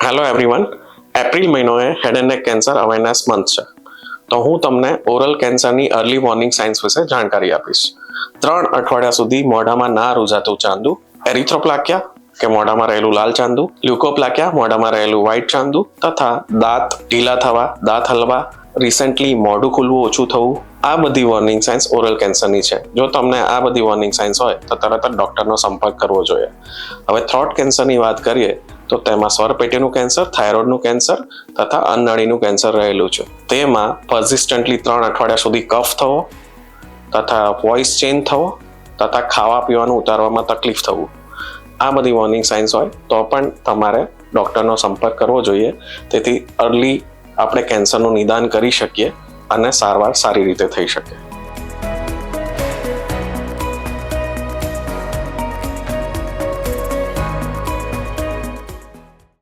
Hello everyone, April મહિનો એ head and neck cancer awareness month છે. તો હું તમને ઓરલ કેન્સરની અર્લી વોર્નિંગ સાઇન્સ વિશે જાણકારી આપીશ. 3 અઠવાડિયા સુધી મોઢામાં ના રૂઝાતું ચાંદુ, એરિથ્રોપ્લાક્યા કે મોઢામાં રહેલું લાલ ચાંદુ, લ્યુકોપ્લાક્યા મોઢામાં રહેલું વ્હાઇટ ચાંદુ તથા દાંત ઢીલા થવા, દાંત હલવા, રિસેન્ટલી મોઢું ખુલવું ઓછું થવું, આ બધી વોર્નિંગ સાઇન્સ ઓરલ કેન્સરની છે. જો તમને આ બધી વોર્નિંગ સાઇન્સ હોય તો તરત જ ડોક્ટરનો સંપર્ક કરવો જોઈએ. હવે થ્રોટ કેન્સરની વાત કરીએ તો તેમાં સ્વરપેટીનું કેન્સર, થાઇરોઇડનું કેન્સર તથા અન્નનળીનું કેન્સર રહેલું છે. તેમાં પર્સિસ્ટન્ટલી 3 અઠવાડિયા સુધી કફ થવો તથા વોઇસ ચેન્જ થવો તથા ખાવા પીવાનું ઉતારવામાં તકલીફ થવું, આ બધી વોર્નિંગ સાઇન્સ હોય તો પણ તમારે ડૉક્ટરનો સંપર્ક કરવો જોઈએ. તેથી અર્લી આપણે કેન્સરનું નિદાન કરી શકીએ અને સારવાર સારી રીતે થઈ શકે.